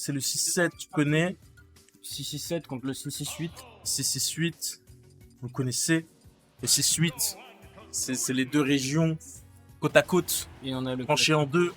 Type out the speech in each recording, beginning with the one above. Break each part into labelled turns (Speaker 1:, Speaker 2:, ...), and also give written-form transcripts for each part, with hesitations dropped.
Speaker 1: c'est le 6-7, tu connais.
Speaker 2: 6-6-7 contre le 6-6-8.
Speaker 1: 6-6-8, vous connaissez. Le 6-8, c'est les deux régions côte à côte,
Speaker 2: Et on a le
Speaker 1: tranchées en deux,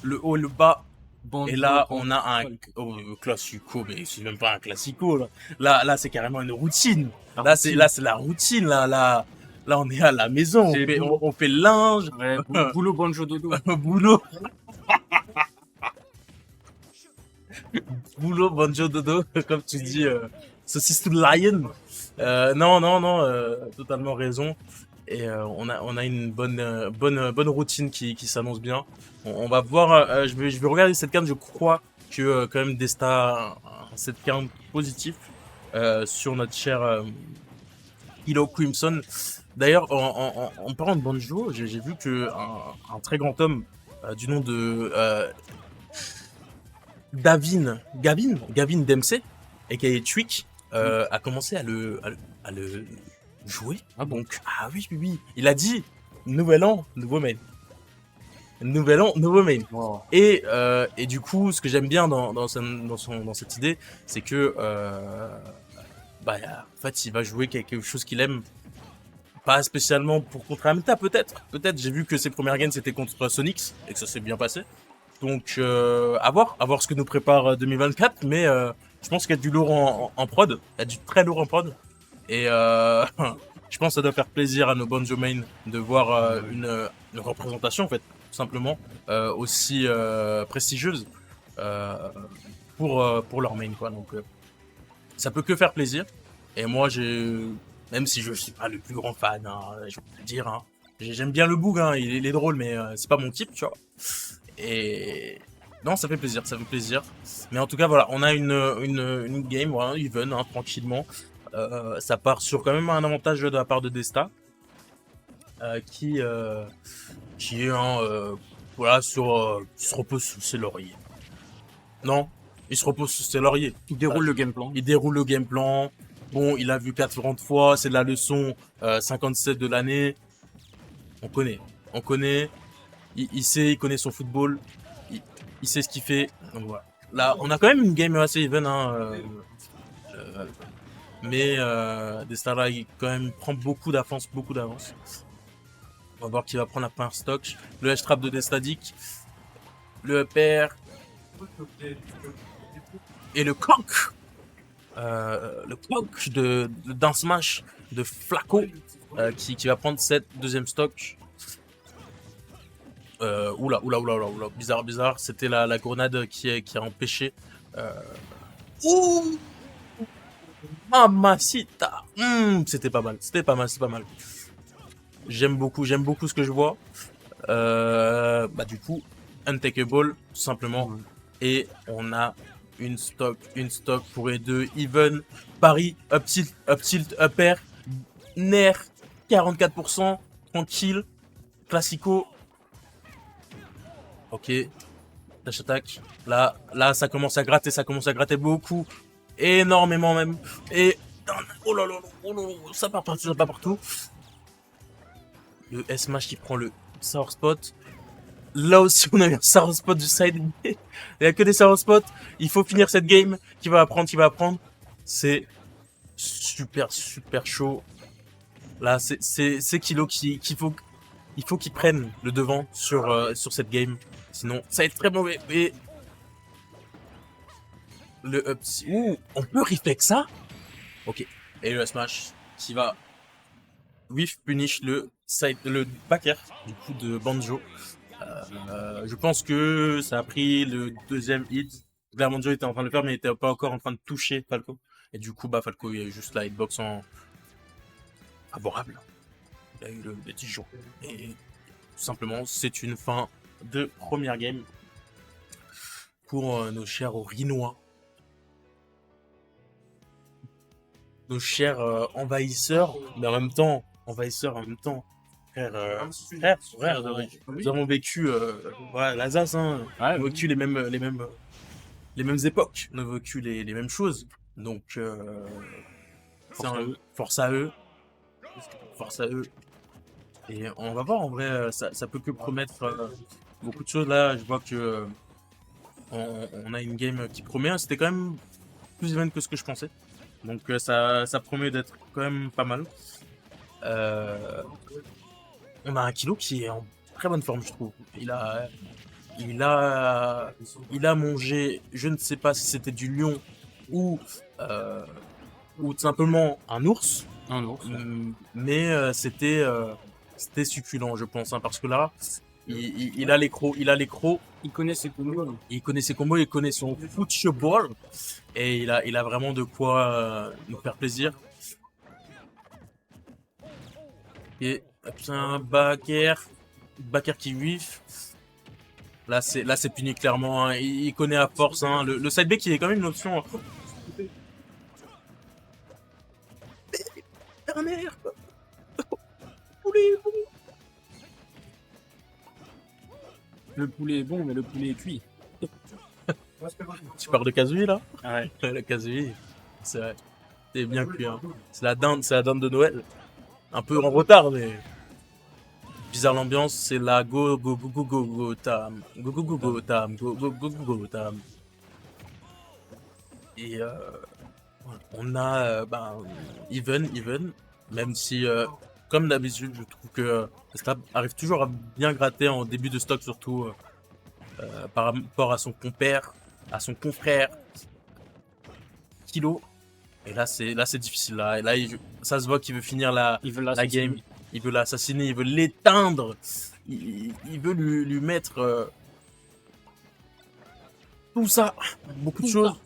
Speaker 1: le haut et le bas.
Speaker 2: Banjo
Speaker 1: Et là, on
Speaker 2: contre
Speaker 1: a un
Speaker 2: folk.
Speaker 1: classico, mais c'est même pas un classico. Là, c'est carrément une routine.
Speaker 2: La
Speaker 1: Là,
Speaker 2: routine.
Speaker 1: c'est la routine. Là, on est à la maison.
Speaker 2: C'est boulot.
Speaker 1: On fait le linge,
Speaker 2: Ouais, boulot banjo dodo.
Speaker 1: boulot, boulot, banjo, dodo, comme tu dis, saucisse to the lion. Non, totalement raison. Et on a une bonne routine qui s'annonce bien. On va voir. Je vais regarder cette carte. Je crois que quand même Desta a cette carte positif sur notre cher Hilo Crimson. D'ailleurs, en parlant de Banjo, j'ai vu que un très grand homme du nom de Gavin Dempsey, aka Trick, a commencé à le jouer.
Speaker 2: Ah bon?
Speaker 1: Donc, ah oui. Il a dit nouvel an, nouveau main. Nouvel an, nouveau main.
Speaker 2: Wow.
Speaker 1: Et du coup, ce que j'aime bien dans cette idée, c'est que en fait, il va jouer quelque chose qu'il aime. Pas spécialement pour contre un méta, peut-être. Peut-être, j'ai vu que ses premières games c'était contre Sonics et que ça s'est bien passé. Donc, à voir ce que nous prépare 2024. Mais je pense qu'il y a du lourd en prod. Il y a du très lourd en prod. Et je pense que ça doit faire plaisir à nos Banjo main de voir une représentation, en fait, tout simplement, aussi prestigieuse pour leur main, quoi. Donc, ça peut que faire plaisir. Et moi, même si je suis pas le plus grand fan, hein, je vais te le dire, hein, j'aime bien le Boog, hein, il est drôle, mais c'est pas mon type, tu vois. Et non, ça fait plaisir, ça fait plaisir. Mais en tout cas, voilà, on a une game, voilà, even, hein, tranquillement. Ça part sur quand même un avantage de la part de Desta, qui est voilà, qui se repose sur ses lauriers. Non, il se repose sur ses lauriers.
Speaker 2: Il déroule le game plan.
Speaker 1: Il déroule le game plan. Bon, il a vu 40 fois, c'est la leçon 57 de l'année. On connaît. Il sait, il connaît son football. Il sait ce qu'il fait. Donc voilà. Là, on a quand même une game assez even, hein, mais Destara, il quand même prend beaucoup d'avance. On va voir qui va prendre la première stock. Le H-trap de Destadik. Le upper. Et le coq. Le coq d'un smash de Flaco qui va prendre cette deuxième stock. Oula, bizarre. C'était la grenade qui a empêché. Ouh, Mamacita. C'était pas mal. J'aime beaucoup ce que je vois. Du coup, untakeable, tout simplement. Et on a une stock pour les deux. Even, Paris, up tilt, up air, Nair, 44%, tranquille, classico. Ok, dash attack. Là, ça commence à gratter beaucoup. Énormément même. Et, oh là là, ça part partout. Le S-Mash qui prend le sour spot. Là aussi, on a eu un sour spot du side. Il n'y a que des sour spots. Il faut finir cette game. Qui va apprendre. C'est super chaud. Là, c'est Kilo il faut qu'il prenne le devant sur cette game. Sinon, ça va être très mauvais. Et le up. Ouh, on peut reflex ça? Ok. Et le smash qui va whiff punish le back air du coup de Banjo. Je pense que ça a pris le deuxième hit. Là, Banjo était en train de le faire, mais il était pas encore en train de toucher Falco. Et du coup, Falco, il y a eu juste la hitbox en favorable. Il a eu le petit jour. Et tout simplement, c'est une fin de première game pour nos chers Rinois. Nos chers envahisseurs, mais en même temps, frère, nous avons vécu l'Alsace, hein,
Speaker 2: Ouais,
Speaker 1: nous avons vécu les mêmes époques, nous avons vécu les mêmes choses. Donc, force à eux. Et on va voir, en vrai, ça peut que promettre beaucoup de choses. Là, je vois que on a une game qui promet, hein. C'était quand même plus even que ce que je pensais. Donc ça promet d'être quand même pas mal. Euh, on a un Kilo qui est en très bonne forme, je trouve. Il a, il a mangé, je ne sais pas si c'était du lion ou, euh, ou tout simplement un ours,
Speaker 2: Un ours.
Speaker 1: mais c'était succulent, je pense, hein, parce que là, il a les crocs,
Speaker 2: Il connaît ses combos.
Speaker 1: il connaît ses combos, il connaît son football, et il a vraiment de quoi nous faire plaisir. Et putain, Baker qui whiff. Là c'est puni clairement, hein. Il connaît à force, hein. Le side B qui est quand même une option. Dernière.
Speaker 2: Le poulet est bon, mais le poulet est cuit.
Speaker 1: Tu parles de Kazooie là?
Speaker 2: Ouais.
Speaker 1: La Kazooie, c'est vrai. C'est bien cuit, hein. C'est la dinde de Noël. Un peu en retard, mais bizarre l'ambiance. C'est la go go go go go go tam go go go go tam go go go go go tam. Et voilà. On a even, même si comme d'habitude, je trouve que Stab arrive toujours à bien gratter en début de stock, surtout par rapport à son compère, à son confrère Kilo. Et là c'est difficile là. Et là ça se voit qu'il veut finir la game. Il veut l'assassiner, il veut l'éteindre. Il veut lui mettre tout ça, beaucoup de choses.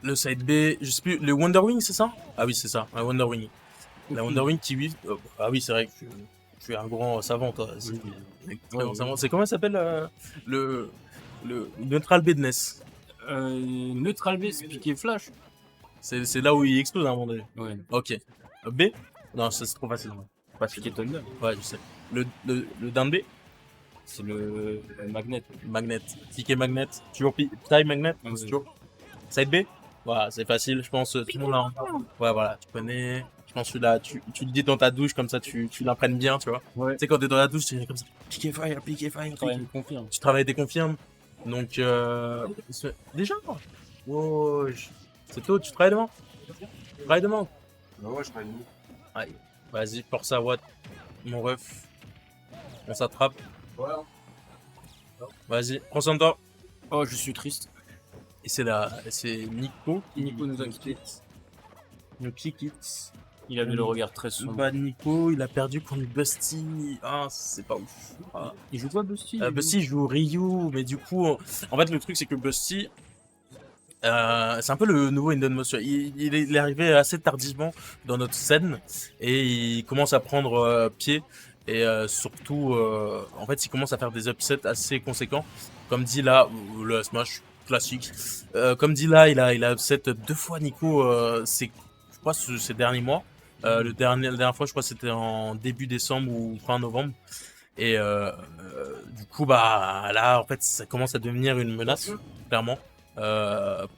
Speaker 1: Le side B, je sais plus, le Wonder Wing, c'est ça? Ah oui, c'est ça, un Wonder Wing. La Wonder Wing qui vit. Ah oui, c'est vrai que tu es un grand savant, toi. C'est comment ça s'appelle le Neutral B de NES?
Speaker 2: Neutral B, c'est piqué flash.
Speaker 1: C'est là où il explose à un moment donné.
Speaker 2: Ouais.
Speaker 1: Ok. B? Non, c'est trop facile.
Speaker 2: Piqué Thunder.
Speaker 1: Ouais, je sais. Le down B?
Speaker 2: C'est le magnet.
Speaker 1: Magnet. Ticket magnet. Toujours taille magnet.
Speaker 2: Ouais.
Speaker 1: C'est toujours. Side B? Voilà, c'est facile, je pense. Tout le monde l'a. Ouais, voilà, tu connais. Je pense que là, tu le dis dans ta douche, comme ça, tu l'imprègnes bien, tu vois.
Speaker 2: Ouais.
Speaker 1: Tu sais, quand t'es dans la douche, tu es comme ça. Piqué fire, piqué fire.
Speaker 2: Je confirme.
Speaker 1: Tu travailles tes confirmes. Donc, déjà? Oh, c'est tôt, tu travailles demain? Tu travailles demain?
Speaker 3: Ouais, je travaille.
Speaker 1: Allez, vas-y, force à Watt, mon ref. On s'attrape.
Speaker 3: Ouais.
Speaker 1: Vas-y, prends soin de toi.
Speaker 2: Oh, je suis triste.
Speaker 1: Et c'est Nico.
Speaker 2: Nico nous a quittés.
Speaker 1: Nous qui quitte.
Speaker 2: Il avait le regard très sombre.
Speaker 1: Bah, Nico, il a perdu contre Busty. Ah, c'est pas ouf. Ah.
Speaker 2: Il joue quoi, Busty
Speaker 1: Busty joue Ryu, mais du coup, en fait, le truc, c'est que Busty, c'est un peu le nouveau Indon Moss. Il est arrivé assez tardivement dans notre scène et il commence à prendre pied. Et surtout, en fait, il commence à faire des upsets assez conséquents. Comme dit là, le Smash classique. Comme dit là, il a upset 2 fois Nico, je crois, ces derniers mois. La dernière fois, je crois, c'était en début décembre ou fin novembre. Et du coup, bah là, en fait, ça commence à devenir une menace, clairement.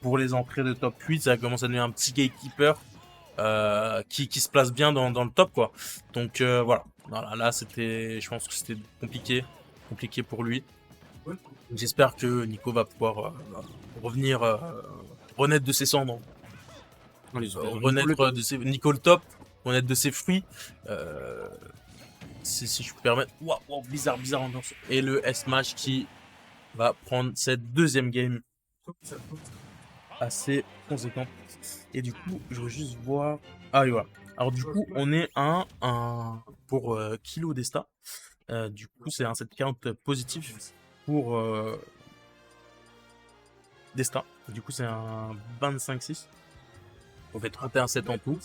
Speaker 1: Pour les entrées de top 8, ça commence à devenir un petit gatekeeper qui se place bien dans le top, quoi. Donc voilà. Là, je pense que c'était compliqué pour lui. J'espère que Nico va pouvoir renaître de ses cendres, renaître de ses Nico le top, renaître de ses fruits. Si je peux permettre. Waouh, bizarre ambiance. Et le S-Match qui va prendre cette deuxième game assez conséquente. Et du coup, je veux juste voir. Ah oui, voilà. Alors du coup, on est pour Kilo Desta. Du coup, c'est un 740 positif pour Desta. Du coup, c'est un 25-6. On fait 31-7 en tout.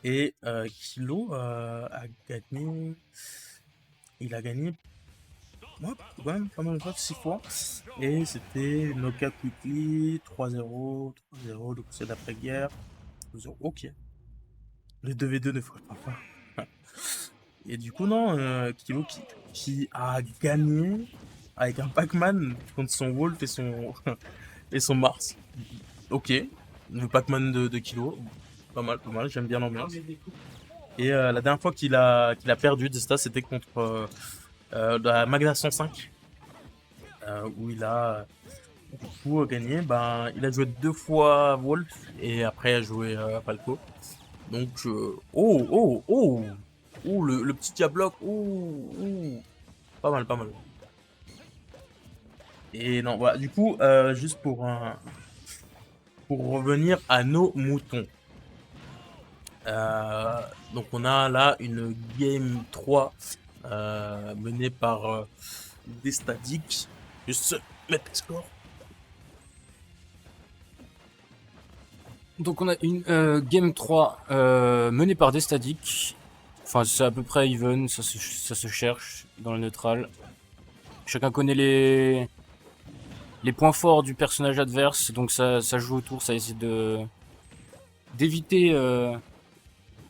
Speaker 1: Et Kilo a gagné. Il a gagné. Ouais, pas mal de fois, 6 fois. Et c'était Nokia Quickly, 3-0, 3-0, donc c'est d'après-guerre. 2-0, ok. Les 2v2 ne feraient pas. Et du coup, non, Kilo qui a gagné avec un Pac-Man contre son Wolf et son Mars. Ok, le Pac-Man de Kilo, pas mal, j'aime bien l'ambiance. Et la dernière fois qu'il a perdu Desta, c'était contre la Magna 105. où il a du coup gagné. Ben, il a joué 2 fois Wolf et après a joué Falco. Donc, le petit diabloc, pas mal, pas mal. Et non, voilà, du coup, juste pour revenir à nos moutons. Donc on a là une game 3 menée par Destatic. Juste mettre le score.
Speaker 2: Donc on a une Game 3 menée par Destatic. Enfin, c'est à peu près even, ça se cherche dans le neutral. Chacun connaît les points forts du personnage adverse, donc ça joue autour, ça essaie d'éviter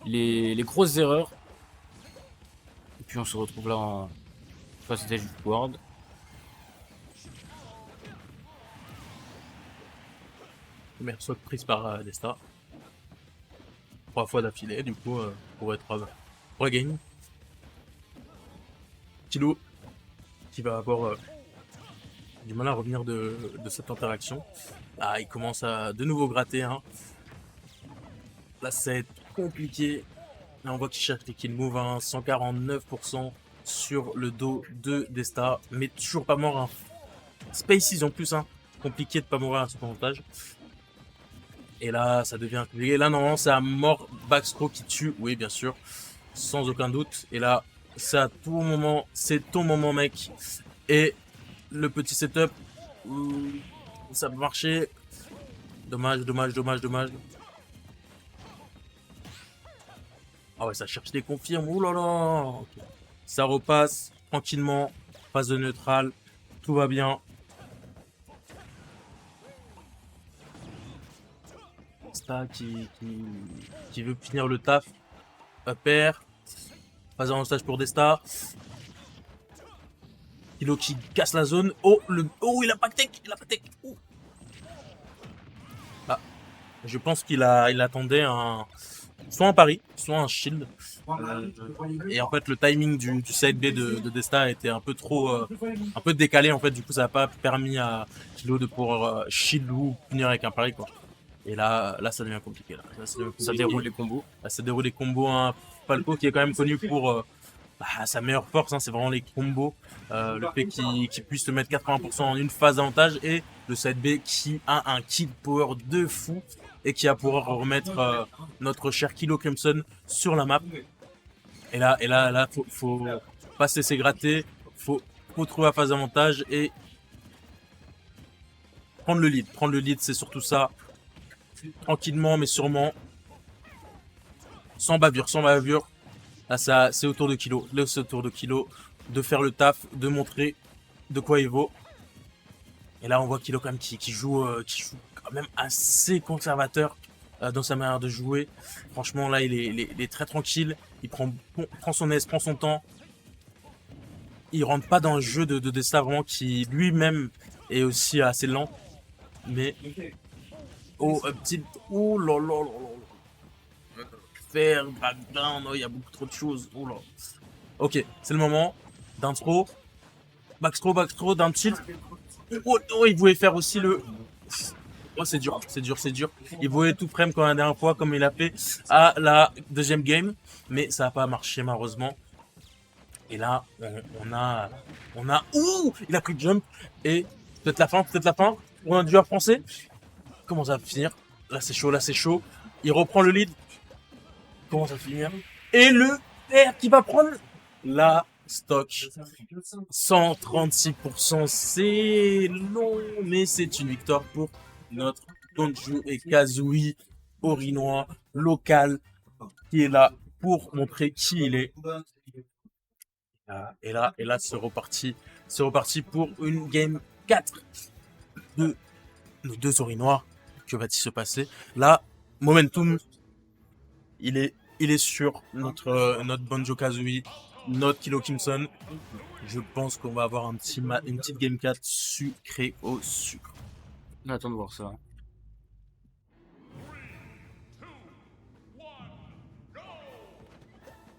Speaker 2: les grosses erreurs. Et puis on se retrouve là en face stage Ward.
Speaker 1: Première shot prise par Desta. 3 fois d'affilée, du coup, pour être regain. Kilo qui va avoir du mal à revenir de cette interaction. Ah, il commence à de nouveau gratter. Hein. Là, ça va être compliqué. Là, on voit qu'il cherche les kill move, hein, 149% sur le dos de Desta, mais toujours pas mort. Hein. Spaces en plus, hein. Compliqué de pas mourir à ce pourcentage. Et là, ça devient compliqué. Là, normalement, c'est à mort backstroke qui tue. Oui, bien sûr, sans aucun doute. Et là, c'est à tout moment, c'est ton moment, mec. Et le petit setup, ça peut marcher. Dommage, dommage, dommage, dommage. Ah ouais, ça cherche des confirmes. Ouh là là. Okay. Ça repasse tranquillement. Phase de neutral. Tout va bien. Sta qui veut finir le taf. Upper. Phase d'avantage pour Desta. Kilo qui casse la zone. Oh, il a pas de tech. Il a pas de tech. Oh. Ah. Je pense il attendait soit un pari, soit un shield. Et en fait, le timing du side B de Desta était un peu trop, un peu décalé en fait. Du coup, ça n'a pas permis à Kilo de pouvoir shield ou punir avec un pari quoi. Et là, ça devient compliqué. Là.
Speaker 2: Ça déroule les combos.
Speaker 1: Là, ça déroule les combos. Hein. Falco qui est quand même connu pour sa meilleure force, hein, c'est vraiment les combos. Le fait qu'il puisse te mettre 80% en une phase d'avantage et le side B qui a un kill power de fou et qui va pouvoir remettre notre cher Kilo Crimson sur la map. Et là, faut pas se laisser gratter, faut trouver la phase d'avantage et prendre le lead. Prendre le lead, c'est surtout ça. Tranquillement, mais sûrement. Sans bavure, sans bavure. Là, ça, c'est autour de Kilo. Là, c'est autour de Kilo de faire le taf, de montrer de quoi il vaut. Et là, on voit Kilo quand même qui joue quand même assez conservateur dans sa manière de jouer. Franchement, là, il est très tranquille. Il prend son aise, prend son temps. Il rentre pas dans le jeu de Desta vraiment qui lui-même est aussi assez lent. Mais oh, petit, oh là là là là. Faire background, il y a beaucoup trop de choses. Oh là. Ok, c'est le moment d'intro. Backstro, d'un tilt. Oh, il voulait faire aussi le. Oh, c'est dur, c'est dur, c'est dur. Il voulait tout frame comme la dernière fois, comme il a fait à la deuxième game. Mais ça n'a pas marché, malheureusement. Et là, on a. Ouh, il a pris le jump. Et peut-être la fin, pour un joueur français. Comment ça va finir? Là, c'est chaud, là, c'est chaud. Il reprend le lead. Comment ça va finir? Et le R qui va prendre la stock. 136%, c'est long, mais c'est une victoire pour notre Donju et Kazui, orinois, local, qui est là pour montrer qui il est. Et là, c'est reparti. C'est reparti pour une game 4 de nos deux orinois. Que va-t-il se passer? Là, momentum, il est sur notre Banjo Kazooie, notre Kilo Crimson. Je pense qu'on va avoir une petite game 4 sucrée au sucre.
Speaker 2: Attends de voir ça.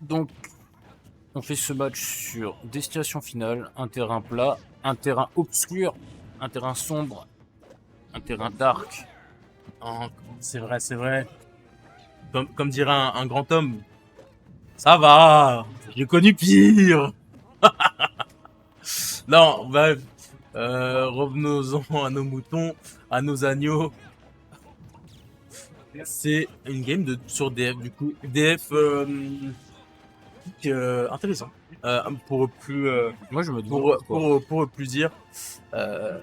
Speaker 2: Donc, on fait ce match sur destination finale, un terrain plat, un terrain obscur, un terrain sombre, un terrain dark.
Speaker 1: Oh, c'est vrai, c'est vrai. Comme dirait un grand homme, ça va, j'ai connu pire. Non, bref, revenons-en à nos moutons, à nos agneaux. C'est une game sur DF, du coup. DF intéressant. Pour plus,
Speaker 2: Moi, je me demande pourquoi.
Speaker 1: pour plus dire. Euh,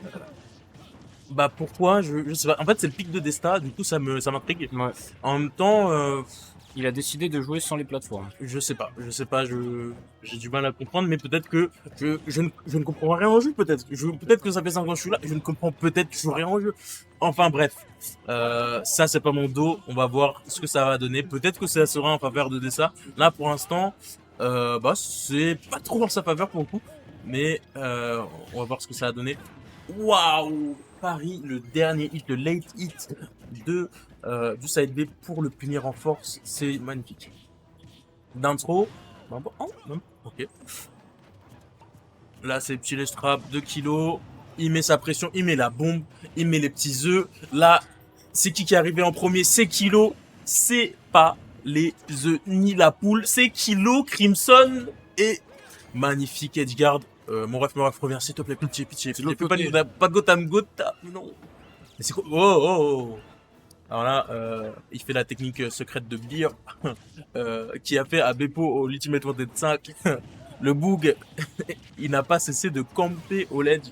Speaker 1: Bah pourquoi je sais pas. En fait, c'est le pic de Desta, du coup ça m'intrigue.
Speaker 2: Ouais.
Speaker 1: En même temps,
Speaker 2: Il a décidé de jouer sans les plateformes.
Speaker 1: je sais pas, j'ai du mal à comprendre, mais peut-être que je ne comprends rien au jeu, peut-être. Peut-être que ça fait 5 ans que je suis là, je ne comprends peut-être toujours rien au jeu. Enfin bref, ça c'est pas mon dos, on va voir ce que ça va donner. Peut-être que ça sera en faveur de Desta. Là pour l'instant, bah c'est pas trop en sa faveur pour le coup, mais on va voir ce que ça va donner. Waouh! Paris, le dernier hit, le late hit du side B pour le punir en force, c'est magnifique. D'intro, ok. Là, c'est petit strap, 2 kilos, il met sa pression, il met la bombe, il met les petits œufs. Là, c'est qui est arrivé en premier? C'est Kilo, c'est pas les œufs ni la poule, c'est Kilo, Crimson et magnifique Edgeguard. Mon ref, reviens, s'il te plaît, pitié, pitié.
Speaker 2: C'est de l'autre
Speaker 1: Fais pas
Speaker 2: côté.
Speaker 1: pas de Gotham, non. Mais c'est quoi? Oh, oh, oh. Alors là, il fait la technique secrète de Beer, qui a fait à Beppo au Ultimate Wanted 5. Le boog, il n'a pas cessé de camper au ledge.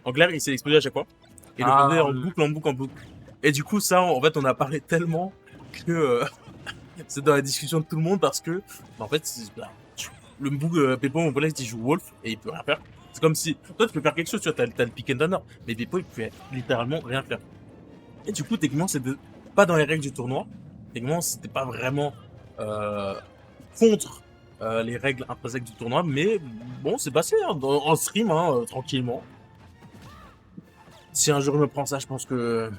Speaker 1: En clair, il s'est explosé à chaque fois. Et le faisait en boucle, en boucle, en boucle. Et du coup, ça, en fait, on a parlé tellement que c'est dans la discussion de tout le monde parce que, bah, en fait, le boog, Beppo, mon collègue, il joue Wolf et il peut rien faire. C'est comme si, toi, tu peux faire quelque chose, tu vois, t'as le pick and honor. Mais Beppo, il peut littéralement rien faire. Et du coup, techniquement, pas dans les règles du tournoi. Techniquement, c'était pas vraiment contre les règles intrinsèques du tournoi, mais bon, c'est passé hein, en stream, hein, tranquillement. Si un jour il me prend ça, je pense que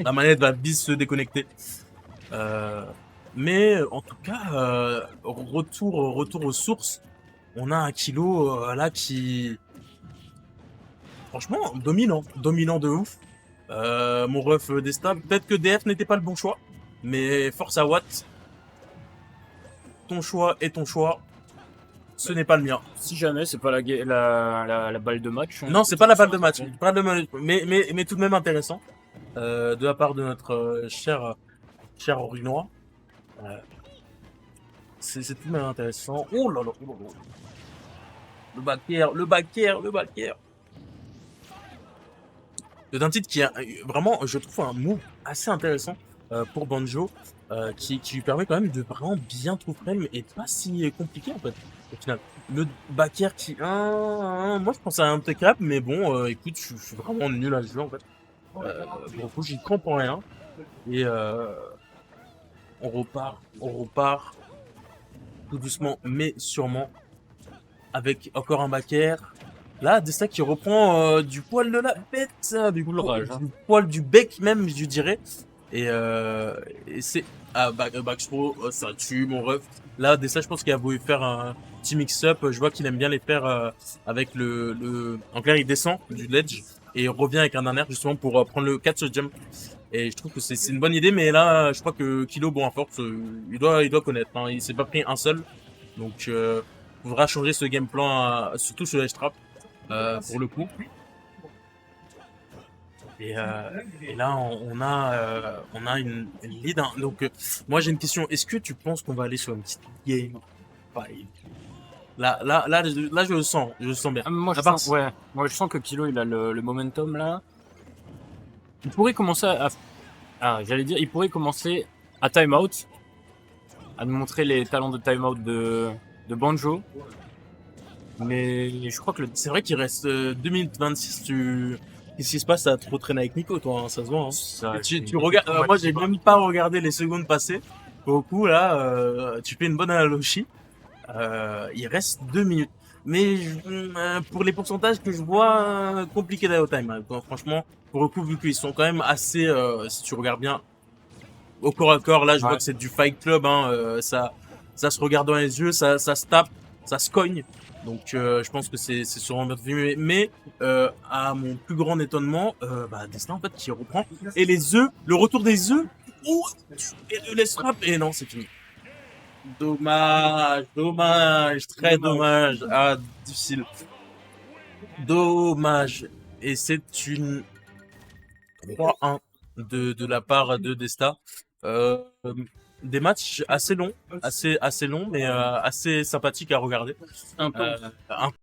Speaker 1: la manette va vite se déconnecter. Mais en tout cas, retour aux sources. On a un Kilo là qui, franchement, dominant de ouf. Mon ref Desta, peut-être que DF n'était pas le bon choix, mais force à Watt. Ton choix est ton choix. Ce n'est pas le mien.
Speaker 2: Si jamais, c'est pas la balle de match.
Speaker 1: Non, c'est pas la balle de match. Pas de match, mais tout de même intéressant. De la part de notre cher Orinois. C'est tout de même intéressant. Oh là là, oh là là. Le back air. C'est un titre qui a vraiment, je trouve, un move assez intéressant pour Banjo, qui lui permet quand même de vraiment bien trouver frame et pas si compliqué en fait, au final. Le back air qui, moi je pense à un TKP, mais bon, écoute, je suis vraiment nul à ce jeu en fait. Pour le coup, j'y comprends rien. Et on repart, tout doucement, mais sûrement, avec encore un back air. Là, Desta qui reprend du poil de la bête, du poil du bec même, je dirais. Et c'est backthrow, ça tue mon ref. Là, Desta, je pense qu'il a voulu faire un petit mix-up. Je vois qu'il aime bien les faire avec en clair, il descend du ledge et il revient avec un dernier justement pour prendre le catch jump. Et je trouve que c'est une bonne idée, mais là, je crois que Kilo, bon à force, il doit connaître. Hein. Il s'est pas pris un seul, donc il faudra changer ce game plan, surtout sur les trap. Pour le coup. Et là, on a une lead. Hein. Donc, moi, j'ai une question. Est-ce que tu penses qu'on va aller sur une petite game five? Là, je le sens bien.
Speaker 2: Moi, je sens que Kilo, il a le momentum là. Il pourrait commencer il pourrait commencer à time out, à nous montrer les talents de time out de Banjo. Mais je crois que
Speaker 1: c'est vrai qu'il reste 2 minutes 26. Qu'est-ce qui se passe? T'as trop traîné avec Nico, toi, hein, ça se voit. Hein. Tu regardes. Moi, j'ai même pas regardé les secondes passées. Au coup, là, tu fais une bonne analogie. Il reste 2 minutes. Mais pour les pourcentages que je vois, compliqué d'aller au time. Hein. Donc, franchement, pour le coup, vu qu'ils sont quand même assez, si tu regardes bien, au corps à corps, là, je vois que c'est du Fight Club. Hein, ça se regarde dans les yeux, ça se tape, ça se cogne. Donc je pense que c'est sûrement bien fait. Mais à mon plus grand étonnement, Destin en fait qui reprend. Et les œufs, le retour des œufs, oh, et de laisse frappe. Et non, c'est fini. Dommage, très dommage. Ah, difficile. Dommage. Et c'est une 3-1 de la part de Desta. Euh, des matchs assez longs, assez longs, mais assez sympathiques à regarder. Un